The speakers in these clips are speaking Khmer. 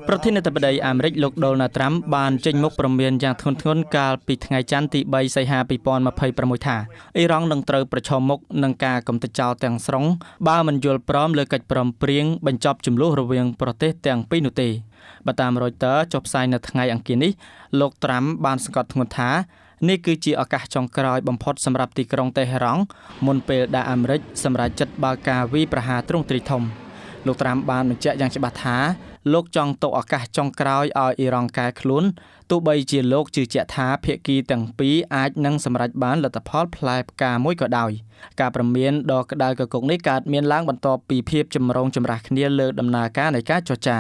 ប្រធានាធិបតីអាមេរិកលោកដូណាល់ត្រាំបានចេញមុខព្រមានយ៉ាងធ្ងន់ធ្ងរកាលពីថ្ងៃច័ន្ទទី3សីហា2026ថាអ៊ីរ៉ង់នឹងត្រូវប្រឈមមុខនឹងការកំទេចចោលទាំងស្រុងបើមិនយល់ព្រមលើកិច្ចព្រមព្រៀងបញ្ចប់ជម្លោះរវាងប្រទេសទាំងពីរនោះទេបើតាម Reuters ចុះផ្សាយនៅថ្ងៃអង្គារនេះលោកត្រាំបានសង្កត់ធ្ងន់ថានេះគឺជាឱកាសចុងក្រោយបំផុតសម្រាប់ទីក្រុងតេហេរ៉ង់មុនពេលដែលអាមេរិកសម្រេចចិត្តបើកការវាយប្រហារទ្រង់ទ្រីធំលោកត្រាំបានបញ្ជាក់យ៉ាងច្បាស់ថាលោកចង់ទុកឱកាសចុងក្រោយឲ្យអ៊ីរ៉ង់កែខ្លួនទោះបីជាលោកជឿជាក់ថាភាគីទាំងពីរអាចនឹងសម្រេចបានលទ្ធផលផ្លែផ្កាមួយក៏ដោយការព្រមានដ៏ក្តៅគគុកនេះកើតមានឡើងបន្ទាប់ពីភាពចម្រូងចម្រាសគ្នាលើដំណើរការនៃការចរចា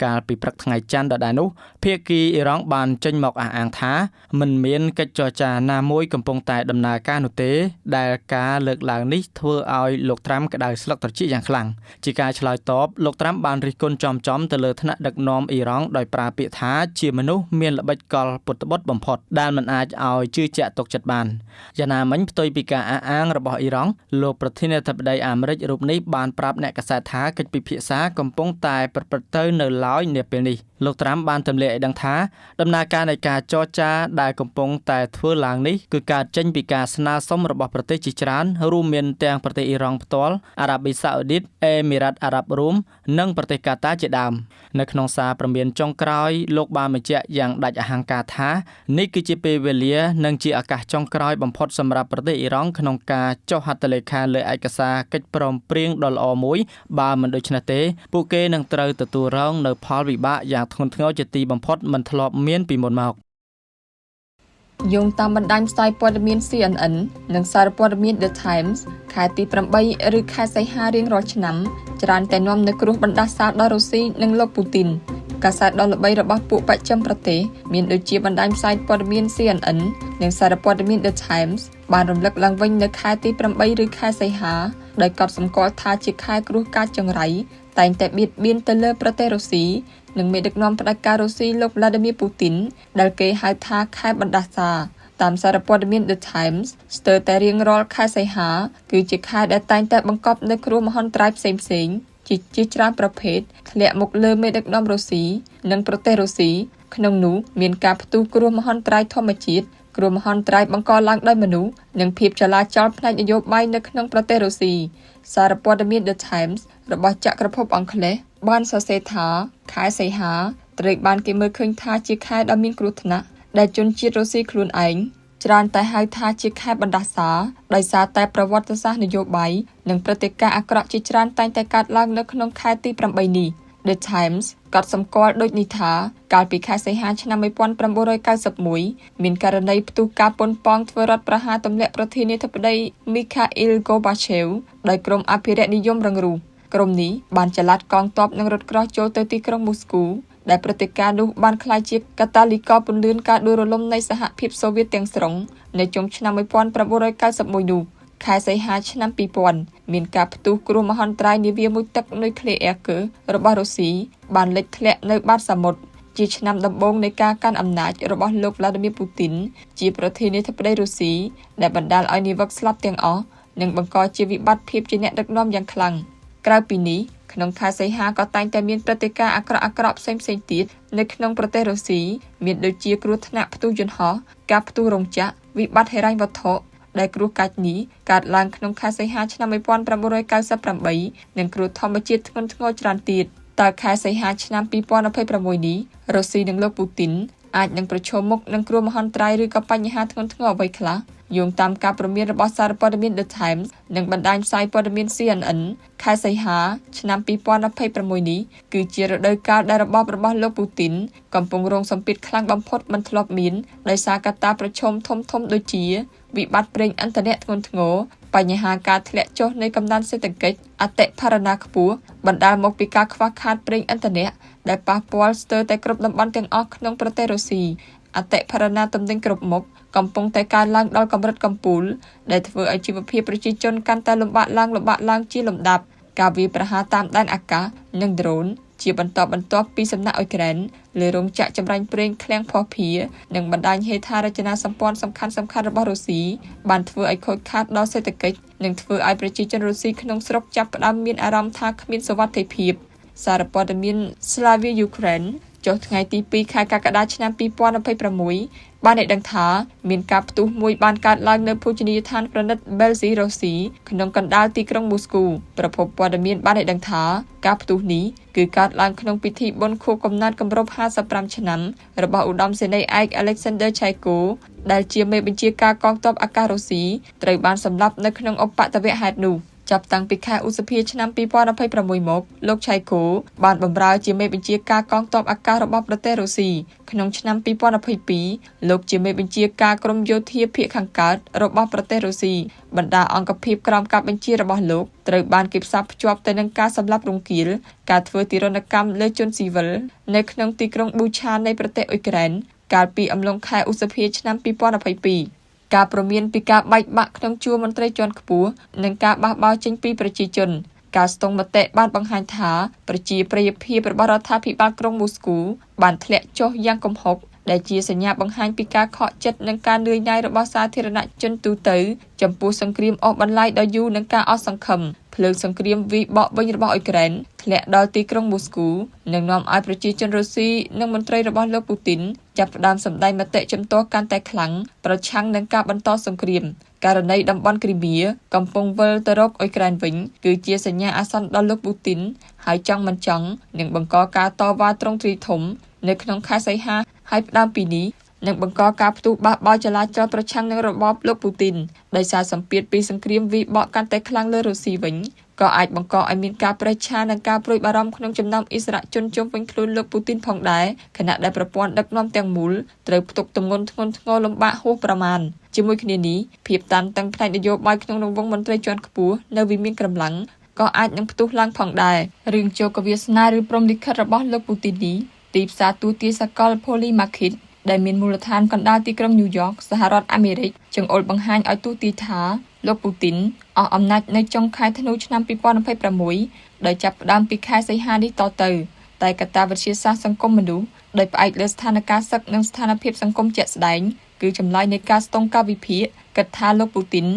កាលពីព្រឹកថ្ងៃច័ន្ទដដែលនោះភាគីអ៊ីរ៉ង់បានចេញមកអះអាងថាមិនមានកិច្ចចរចាណាមួយកំពុងតែដំណើរការនោះទេដែលការលើកឡើងនេះធ្វើឲ្យលោកត្រាំក្តៅស្លឹកត្រចៀកយ៉ាងខ្លាំងជាការឆ្លើយតបលោកត្រាំបានរិះគន់ចំទៅលើថ្នាក់ដឹកនាំអ៊ីរ៉ង់ដោយប្រើពាក្យថាជាមនុស្សមានល្បិចកលពុតបុត្របំផុតដែលមិនអាចឲ្យជឿជាក់ទុកចិត្តបានយ៉ាងណាមិញផ្ទុយពីការអះអាងរបស់អ៊ីរ៉ង់លោកប្រធានាធិបតីអាមេរិករូបនេះបានប្រាប់អ្នកកាសែតថាកិច្ចពិភាក្សាកំពុងតែប្រព្រឹត្តទៅនៅឡើយនាពេលនេះលោកត្រាំបានទម្លាក់ឲ្យដឹងថាដំណើរការនៃការចរចាដែលកំពុងតែធ្វើឡើងនេះគឺកើតចេញពីការស្នើសុំរបស់ប្រទេសជាច្រើនរួមមានទាំងប្រទេសអ៊ីរ៉ង់ផ្ទាល់អារ៉ាប៊ីសាអូឌីតអេមីរ៉ាតអារ៉ាប់រួមនិងប្រទេសកាតាជាដើមនៅក្នុងសារព្រមានចុងក្រោយលោកបានបញ្ជាក់យ៉ាងដាច់អហង្ការថានេះគឺជាពេលវេលានិងជាឱកាសចុងក្រោយបំផុតសម្រាប់ប្រទេសអ៊ីរ៉ង់ក្នុងការចុះហត្ថលេខាលើឯកសារកិច្ចព្រមព្រៀងដ៏ល្អមួយបើមិនដូច្នេះទេពួកគេនឹងត្រូវទទួលរងនៅផលវិបាកយ៉ាងធ្ងន់ធ្ងរជាទីបំផុតមិនធ្លាប់មានពីមុនមកយោងតាមបណ្ដាញផ្សាយព័ត៌មាន CNN និងសារព័ត៌មាន The Times ខែទី8ឬខែសីហារៀងរាល់ឆ្នាំច្រើនតែនាំនូវគ្រោះបណ្ដាសាដល់រុស្ស៊ីនិងលោកពូទីនកាសែតដ៏ល្បីរបស់ពួកបច្ចឹមប្រទេសមានដូចជាបណ្ដាញផ្សាយព័ត៌មាន CNN និងសារព័ត៌មាន The Times បានរំលឹកឡើងវិញនៅខែទី8ឬខែសីហាដោយកត់សម្គាល់ថាជាខែគ្រោះកាចចង្រៃតែងតែបៀតបៀនទៅលើប្រទេសរុស្ស៊ីនិងមេដឹកនាំផ្ដាច់ការរុស្ស៊ីលោក Vladimir Putin ដែលគេហៅថាខែបណ្ដាសាតាមសារព័ត៌មាន The Times ស្ទើរតែរៀងរាល់ខែសីហាគឺជាខែដែលតែងតែបង្កប់នូវគ្រោះមហន្តរាយផ្សេងៗជាច្រើនប្រភេទធ្លាក់មកលើមេដឹកនាំរុស្ស៊ីនិងប្រទេសរុស្ស៊ីក្នុងនោះមានការផ្ទុះគ្រោះមហន្តរាយធម្មជាតិគ្រោះមហន្តរាយបង្កឡើងដោយមនុស្សនិងភាពចលាចលផ្នែកនយោបាយនៅក្នុងប្រទេសរុស្ស៊ីសារព័ត៌មាន The Times របស់ចក្រភពអង់គ្លេសបានសរសេរថាខែសីហាត្រូវបានគេមើលឃើញថាជាខែដ៏មានគ្រោះថ្នាក់ដែលជនជាតិរុស្ស៊ីខ្លួនឯងច្រើនតែហៅថាជាខែបណ្ដាសាដោយសារតែប្រវត្តិសាស្ត្រនយោបាយនិងព្រឹត្តិការណ៍អាក្រក់ជាច្រើនតែងតែកើតឡើងនៅក្នុងខែទី8នេះ The Times កត់សម្គាល់ដូចនេះថាកាលពីខែសីហាឆ្នាំ1991មានករណីផ្ទុះការប៉ុនប៉ងធ្វើរដ្ឋប្រហារទម្លាក់ប្រធានាធិបតី Mikhail Gorbachev ដោយក្រុមអភិរក្សនិយមរឹងរូសក្រុមនេះបានចល័តកងទ័ពនិងរថក្រោះចូលទៅទីក្រុងមូស្គូដែលព្រឹត្តិការណ៍នោះបានក្លាយជាកាតាលីករពន្លឿនការដួលរលំនៃសហភាពសូវៀតទាំងស្រុងនៅចុងឆ្នាំ1991នោះខែសីហាឆ្នាំ2000មានការផ្ទុះគ្រោះមហន្តរាយនាវាមួយទឹកនុយក្លេអ៊ែរគឺរបស់រុស្ស៊ីបានលេចធ្លាក់នៅបាតសមុទ្រជាឆ្នាំដំបូងនៃការកាន់អំណាចរបស់លោក Vladimir Putin ជាប្រធានាធិបតីរុស្ស៊ីដែលបណ្ដាលឲ្យនាវិកស្លាប់ទាំងអស់និងបង្កជាវិបត្តិភាពជាអ្នកដឹកនាំយ៉ាងខ្លាំងក្រៅពីនេះក្នុងខែសីហាក៏តែងតែមានព្រឹត្តិការណ៍អាក្រក់ៗផ្សេងៗទៀតនៅក្នុងប្រទេសរុស្ស៊ីមានដូចជាគ្រោះថ្នាក់ផ្ទុះយន្តហោះការផ្ទុះរោងចក្រវិបត្តិហិរញ្ញវត្ថុដែលគ្រោះកាចនេះកើតឡើងក្នុងខែសីហាឆ្នាំ1998និងគ្រោះធម្មជាតិធ្ងន់ធ្ងរច្រើនទៀតតើខែសីហាឆ្នាំ2026នេះរុស្ស៊ីនិងលោកពូទីនអាចនឹងប្រឈមមុខនឹងគ្រោះមហន្តរាយឬក៏បញ្ហាធ្ងន់ធ្ងរអ្វីខ្លះយោងតាមការព្រមានរបស់សារព័ត៌មាន The Times និងបណ្ដាញផ្សាយព័ត៌មាន CNN ខែសីហាឆ្នាំ2026នេះគឺជារដូវកាលដែលរបបរបស់លោកពូទីនកំពុងរងសម្ពាធខ្លាំងបំផុតមិនធ្លាប់មានដោយសារកត្តាប្រឈមធំៗដូចជាវិបត្តិប្រេងឥន្ធនៈធ្ងន់ធ្ងរបញ្ហាការធ្លាក់ចុះនៃកំណើនសេដ្ឋកិច្ចអតិផរណាខ្ពស់បណ្ដាលមកពីការខ្វះខាតប្រេងឥន្ធនៈដែលប៉ះពាល់ស្ទើរតែគ្រប់តំបន់ទាំងអស់ក្នុងប្រទេសរុស្ស៊ីអតិផរណាទំនិញគ្រប់មុខកំពុងតែកើនឡើងដល់កម្រិតកំពូលដែលធ្វើឲ្យជីវភាពប្រជាជនកាន់តែលំបាកឡើងជាលំដាប់ការវាយប្រហារតាមដែនអាកាសនិងដ្រូនជាបន្តបន្ទាប់ពីសំណាក់អ៊ុយក្រែនលើរោងចក្រចម្រាញ់ប្រេងឃ្លាំងភស្តុភារនិងបណ្ដាញហេដ្ឋារចនាសម្ព័ន្ធសំខាន់ៗរបស់រុស្ស៊ីបានធ្វើឲ្យខូចខាតដល់សេដ្ឋកិច្ចនិងធ្វើឲ្យប្រជាជនរុស្ស៊ីក្នុងស្រុកចាប់ផ្ដើមមានអារម្មណ៍ថាគ្មានសុវត្ថិភាព សារព័ត៌មាន Slavia Ukraine ចុះថ្ងៃទី2ខែកក្កដាឆ្នាំ2026បានឲ្យដឹងថាមានការផ្ទុះមួយបានកើតឡើងនៅភោជនីយដ្ឋានប្រណិត Belzy Rossi ក្នុងកណ្ដាលទីក្រុងមូស្គូប្រភពព័ត៌មានបានឲ្យដឹងថាការផ្ទុះនេះគឺកើតឡើងក្នុងពិធីបុណ្យខួបកំណើតគម្រប់55ឆ្នាំរបស់ឧត្តមសេនីយ៍ឯក Alexander Chaiko ដែលជាមេបញ្ជាការកងទ័ពអាកាសរុស្ស៊ីត្រូវបានសម្លាប់នៅក្នុងឧបទ្ទវហេតុនោះចាប់តាំងពីខែឧសភាឆ្នាំ2026មកលោកឆៃកូបានបម្រើជាមេបញ្ជាការកងទ័ពអាកាសរបស់ប្រទេសរុស្ស៊ីក្នុងឆ្នាំ2022លោកជាមេបញ្ជាការក្រមយោធាភាគខាងកើតរបស់ប្រទេសរុស្ស៊ីបណ្ដាអង្គភាពក្រោមការបញ្ជារបស់លោកត្រូវបានគេផ្សារភ្ជាប់ទៅនឹងការសម្លាប់រង្គាលការធ្វើទារុណកម្មលើជនស៊ីវិលនៅក្នុងទីក្រុងប៊ូឆានៃប្រទេសអ៊ុយក្រែនកាលពីអំឡុងខែឧសភាឆ្នាំ2022ការព្រមានពីការបែកបាក់ក្នុងជួរមន្ត្រីជាន់ខ្ពស់និងការបះបោរចេញពីប្រជាជនការស្ទង់មតិបានបង្ហាញថាប្រជាប្រិយភាពរបស់រដ្ឋាភិបាលក្រុងមូស្គូបានធ្លាក់ចុះយ៉ាងគំហុកដែលជាសញ្ញាបង្ហាញពីការខកចិត្តនិងការនឿយណាយរបស់សាធារណជនទូទៅចំពោះសង្គ្រាមអូសបន្លាយដ៏យូរនិងការអស់សង្ឃឹមភ្លើងសង្គ្រាមវាយបកវិញរបស់អ៊ុយក្រែនធ្លាក់ដល់ទីក្រុងមូស្គូនិងនាំឲ្យប្រជាជនរុស្ស៊ីនិងមន្ត្រីរបស់លោកពូទីនចាប់ផ្ដើមសម្ដែងមតិជំទាស់កាន់តែខ្លាំងប្រឆាំងនឹងការបន្តសង្គ្រាមករណីតំបន់គ្រីមៀកំពុងវិលទៅរកអ៊ុយក្រែនវិញគឺជាសញ្ញាអាសន្នដល់លោកពូទីនហើយចង់មិនចង់នឹងបង្កការតវ៉ាទ្រង់ទ្រាយធំនៅក្នុងខែសីហាហើយផ្ដើមពីនេះនឹងបង្កការផ្ទុះបះបោរចលាចលប្រឆាំងនឹងរបបលោកពូទីនដោយសារសម្ពាធពីសង្គ្រាមវាយបកកាន់តែខ្លាំងលើរុស្ស៊ីវិញក៏អាចបង្កឲ្យមានការប្រឆាំងនិងការព្រួយបារម្ភក្នុងចំណោមអិសរាជជនជុំវិញខ្លួនលោកពូទីនផងដែរខណៈដែលប្រព័ន្ធដឹកនាំទាំងមូលត្រូវផ្ទុកទម្ងន់ធ្ងន់ធ្ងរលំបាកហួសប្រមាណជាមួយគ្នានេះភាពតានតឹងផ្នែកនយោបាយក្នុងរង្វង់មន្ត្រីជាន់ខ្ពស់នៅវិមានក្រំឡាំងក៏អាចនឹងផ្ទុះឡើងផងដែររឿងជោគវាសនាឬព្រហ្មលិខិតរបស់លោកពូទីននេះទីផ្សារទូទាយសកល Poly Market ដែលមានមូលដ្ឋានកណ្ដាលទីក្រុងញូវយ៉កសហរដ្ឋអាមេរិកចង្អុលបង្ហាញឲ្យទូទាយថាលោកពូទីនអស់អំណាចនៅចុងខែធ្នូឆ្នាំ2026ដោយចាប់ផ្ដើមពីខែសីហានេះតទៅតែកត្តាវិទ្យាសាស្ត្រសង្គមមនុស្សដោយផ្អែកលើស្ថានភាពសឹកនិងស្ថានភាពសង្គមជាក់ស្ដែងគឺចម្លើយនៃការស្ទង់ការវិភាគគិតថាលោកពូទីន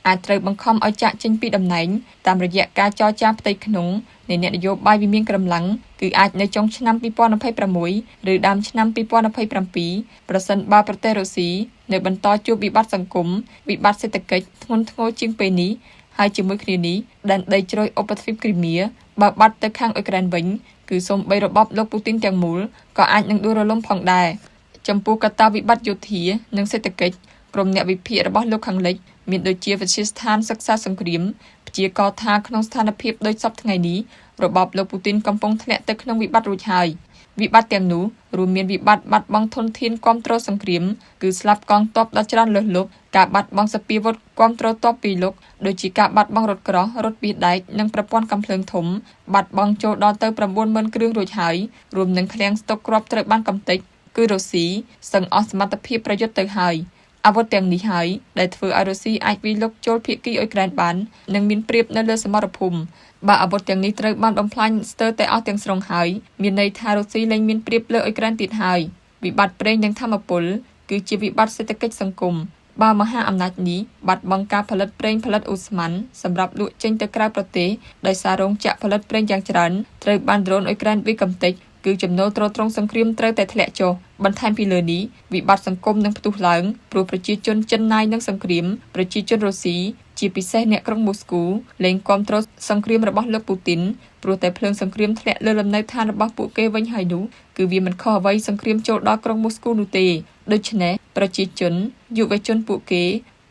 អាចត្រូវបង្ខំឲ្យចាកចេញពីតំណែងតាមរយៈការចរចាផ្ទៃក្នុងនៃអ្នកនយោបាយវិមានក្រំឡាំងគឺអាចនៅចុងឆ្នាំ2026ឬដើមឆ្នាំ2027ប្រសិនបើប្រទេសរុស្ស៊ីនៅបន្តជួបវិបត្តិសង្គមវិបត្តិសេដ្ឋកិច្ចធ្ងន់ធ្ងរជាងពេលនេះហើយជាមួយគ្នានេះដែនដីជ្រោយឧបទ្វីបគ្រីមៀបើបាត់ទៅខាងអ៊ុយក្រែនវិញគឺសូម្បីរបបលោកពូទីនទាំងមូលក៏អាចនឹងដួលរលំផងដែរចំពោះកត្តាវិបត្តិយោធានិងសេដ្ឋកិច្ចក្រុមអ្នកវិភាគរបស់លោកខាងលិចមានដូចជាវិទ្យាស្ថានសិក្សាសង្គ្រាមព្យាករណ៍ថាក្នុងស្ថានភាពដូចសពថ្ងៃនេះរបបលោកពូទីនកំពុងធ្លាក់ទៅក្នុងវិបត្តិរួចហើយវិបត្តិទាំងនោះរួមមានវិបត្តិបាត់បង់ធនធានគាំទ្រសង្គ្រាមគឺស្លាប់កងទ័ពដ៏ច្រើនលើសលប់ការបាត់បង់សពាវុធគាំទ្រទ័ពពីលោកដូចជាការបាត់បង់រថក្រោះរថវាដែកនិងប្រព័ន្ធកាំភ្លើងធំបាត់បង់ចូលដល់ទៅ 90,000 គ្រឿងរួចហើយរួមនឹងឃ្លាំងស្តុកគ្រាប់ត្រូវបានកំទេចគឺរុស្ស៊ីសឹងអស់សមត្ថភាពប្រយុទ្ធទៅហើយអាវុធទាំងនេះហើយដែលធ្វើឲ្យរុស្ស៊ីអាចវាយលុកចូលភាគីអ៊ុយក្រែនបាននិងមានប្រៀបនៅលើសមរភូមិបើអាវុធទាំងនេះត្រូវបានបំផ្លាញស្ទើរតែអស់ទាំងស្រុងហើយមានន័យថារុស្ស៊ីលែងមានប្រៀបលើអ៊ុយក្រែនទៀតហើយវិបត្តិប្រេងនិងថាមពលគឺជាវិបត្តិសេដ្ឋកិច្ចសង្គមបើមហាអំណាចនេះបាត់បង់ការផលិតប្រេងផលិតអូស្មန်សម្រាប់លក់ចេញទៅក្រៅប្រទេសដោយសាររោងចក្រផលិតប្រេងយ៉ាងច្រើនត្រូវបានដ្រូនអ៊ុយក្រែនវាយកំទេចគឺចំណូលទ្រទ្រង់សង្គ្រាមត្រូវតែធ្លាក់ចុះបន្ថែមពីលើនេះវិបត្តិសង្គមនឹងផ្ទុះឡើងព្រោះប្រជាជនចិនណាយនឹងសង្គ្រាមប្រជាជនរុស្ស៊ីជាពិសេសអ្នកក្រុងមូស្គូលែងគាំទ្រសង្គ្រាមរបស់លោកពូទីនព្រោះតែភ្លើងសង្គ្រាមធ្លាក់លើលំនៅឋានរបស់ពួកគេវិញហើយនោះគឺវាមិនខុសអ្វីសង្គ្រាមចូលដល់ក្រុងមូស្គូនោះទេដូច្នេះប្រជាជនយុវជនពួកគេ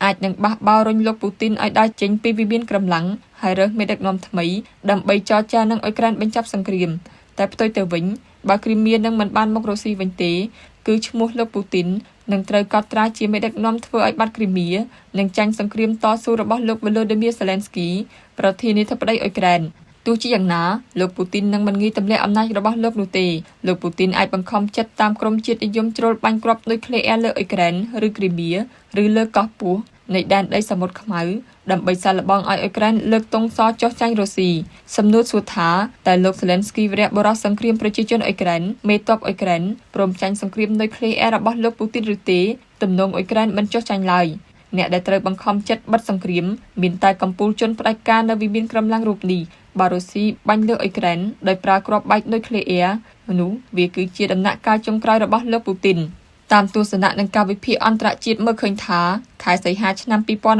អាចនឹងបះបោររុញលោកពូទីនឲ្យដើរចេញពីវិមានក្រំឡាំងហើយរើសមេដឹកនាំថ្មីដើម្បីចរចានឹងអ៊ុយក្រែនបញ្ចប់សង្គ្រាមតែផ្ទុយទៅវិញបើគ្រីមៀនឹងមិនបានមករុស្ស៊ីវិញទេគឺឈ្មោះលោកពូទីននឹងត្រូវកត់ត្រាជាមេដឹកនាំធ្វើឲ្យបាត់គ្រីមៀនិងចាញ់សង្គ្រាមតស៊ូរបស់លោក Volodymyr Zelensky ប្រធានាធិបតីអ៊ុយក្រែនទោះជាយ៉ាងណាលោកពូទីននឹងមិនងាយទម្លាក់អំណាចរបស់លោកនោះទេលោកពូទីនអាចបង្ខំចិត្តតាមក្រុមជាតិនិយមជ្រុលបាញ់គ្រាប់នុយក្លេអ៊ែរលើអ៊ុយក្រែនឬគ្រីមៀឬលើកោះពោះនៃដែនដីសមុទ្រខ្មៅដើម្បីសាកល្បងឲ្យអ៊ុយក្រែនលើកទង់សចុះចាញ់រុស្ស៊ីសំណួរសួរថាតើលោក Zelensky វរៈបរិសសង្គ្រាមប្រជាជនអ៊ុយក្រែនមេតបអ៊ុយក្រែនព្រមចាញ់សង្គ្រាមនុយក្លេអ៊ែររបស់លោកពូទីនឬទេទំនងអ៊ុយក្រែនមិនចុះចាញ់ឡើយអ្នកដែលត្រូវបង្ខំចិត្តបិទសង្គ្រាមមានតែកម្ពុជាជនផ្ដាច់ការនៅវិមានក្រំឡាំងរូបនេះ បើរុស្ស៊ីបាញ់លើអ៊ុយក្រែនដោយប្រើគ្រាប់បែកនុយក្លេអ៊ែរនោះវាគឺជាដំណាក់កាលចុងក្រោយរបស់លោកពូទីនតាមទស្សនៈនឹងការវិភាគអន្តរជាតិមើលឃើញថាខែសីហាឆ្នាំ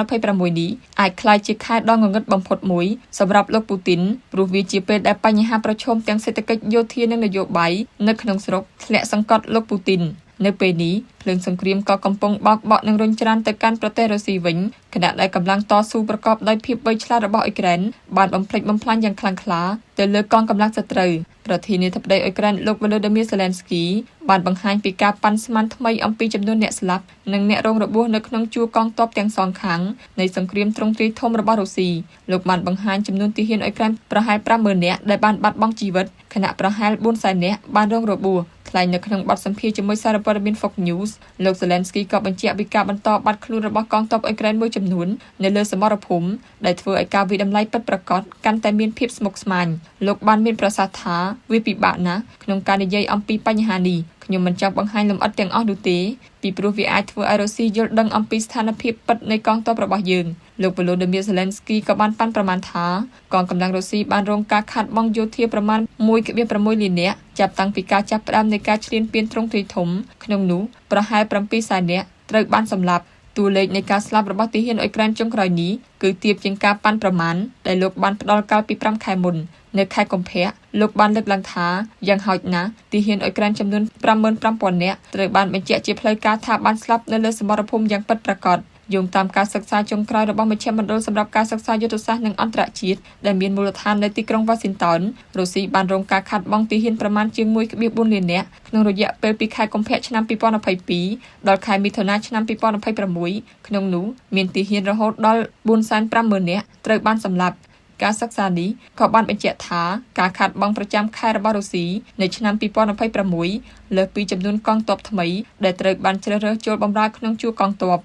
2026នេះអាចក្លាយជាខែដ៏ងងឹតបំផុតមួយសម្រាប់លោកពូទីនព្រោះវាជាពេលដែលបញ្ហាប្រឈមទាំងសេដ្ឋកិច្ចយោធានិងនយោបាយនៅក្នុងស្រុកធ្លាក់សង្កត់លោកពូទីននៅពេលនេះភ្លើងសង្គ្រាមក៏កំពុងបោកបក់និងរុញច្រានទៅកាន់ប្រទេសរុស្ស៊ីវិញខណៈដែលកម្លាំងតស៊ូប្រកបដោយភាពវៃឆ្លាតរបស់អ៊ុយក្រែនបានបំផ្លិចបំផ្លាញយ៉ាងខ្លាំងក្លាទៅលើកងកម្លាំងសត្រូវប្រធានាធិបតីអ៊ុយក្រែនលោក Volodymyr Zelensky បានបង្ហាញពីការប៉ាន់ស្មានថ្មីអំពីចំនួនអ្នកស្លាប់និងអ្នករងរបួសនៅក្នុងជួរកងទ័ពទាំងសងខាងនៃសង្គ្រាមទ្រង់ទ្រាយធំរបស់រុស្ស៊ីលោកបានបង្ហាញចំនួនទាហានអ៊ុយក្រែនប្រហែល 50,000 នាក់ដែលបានបាត់បង់ជីវិតខណៈប្រហែល 400,000 នាក់បានរងរបួសថ្លែងនៅក្នុងបទសម្ភាសន៍ជាមួយសារព័ត៌មាន Fox News លោក Zelensky ក៏បញ្ជាក់ពីការបន្តបាត់ខ្លួនរបស់កងទ័ពអ៊ុយក្រែនមួយចំនួននៅលើសមរភូមិដែលធ្វើឲ្យការវិតម្លៃពិតប្រាកដកាន់តែមានភាពស្មុគស្មាញលោកបានមានប្រសាសន៍ថាវាពិបាកណាស់ក្នុងការនិយាយអំពីបញ្ហានេះខ្ញុំមិនចង់បង្ហាញលម្អិតទាំងអស់នោះទេពីព្រោះវាអាចធ្វើឲ្យរុស្ស៊ីយល់ដឹងអំពីស្ថានភាពពិតនៃកងទ័ពរបស់យើងលោក Volodymyr Zelensky ក៏បានប៉ាន់ប្រមាណថាកងកម្លាំងរុស្ស៊ីបានរងការខាតបង់យោធាប្រមាណ 1.6 លាននាក់ចាប់តាំងពីការចាប់ផ្ដើមនៃការឈ្លានពានទ្រង់ទ្រាយធំក្នុងនោះប្រហែល 700,000 នាក់ត្រូវបានសម្លាប់តួលេខនៃការស្លាប់របស់ទាហានអ៊ុយក្រែនចុងក្រោយនេះគឺទាបជាងការប៉ាន់ប្រមាណដែលលោកបានផ្ដល់កាលពី 5 ខែមុននៅខែកុម្ភៈលោកបានលើកឡើងថាយ៉ាងហោចណាស់ទាហានអ៊ុយក្រែនចំនួន 55,000 នាក់ត្រូវបានបញ្ជាក់ជាផ្លូវការថាបានស្លាប់នៅលើសមរភូមិយ៉ាងពិតប្រាកដយោងតាមការសិក្សាចុងក្រោយរបស់មជ្ឈមណ្ឌលសម្រាប់ការសិក្សាយុទ្ធសាស្ត្រនិងអន្តរជាតិដែលមានមូលដ្ឋាននៅទីក្រុង Washington រុស្ស៊ីបានរងការខាតបង់ទាហានប្រមាណជាង 1.4 លាននាក់ក្នុងរយៈពេលពីខែកុម្ភៈឆ្នាំ2022ដល់ខែមិថុនាឆ្នាំ2026ក្នុងនោះមានទាហានរហូតដល់ 450,000 នាក់ត្រូវបានសម្លាប់ការសិក្សានេះក៏បានបញ្ជាក់ថាការខាតបង់ប្រចាំខែរបស់រុស្ស៊ីនៅឆ្នាំ2026លើសពីចំនួនកងទ័ពថ្មីដែលត្រូវបានជ្រើសរើសចូលបម្រើក្នុងជួរកងទ័ព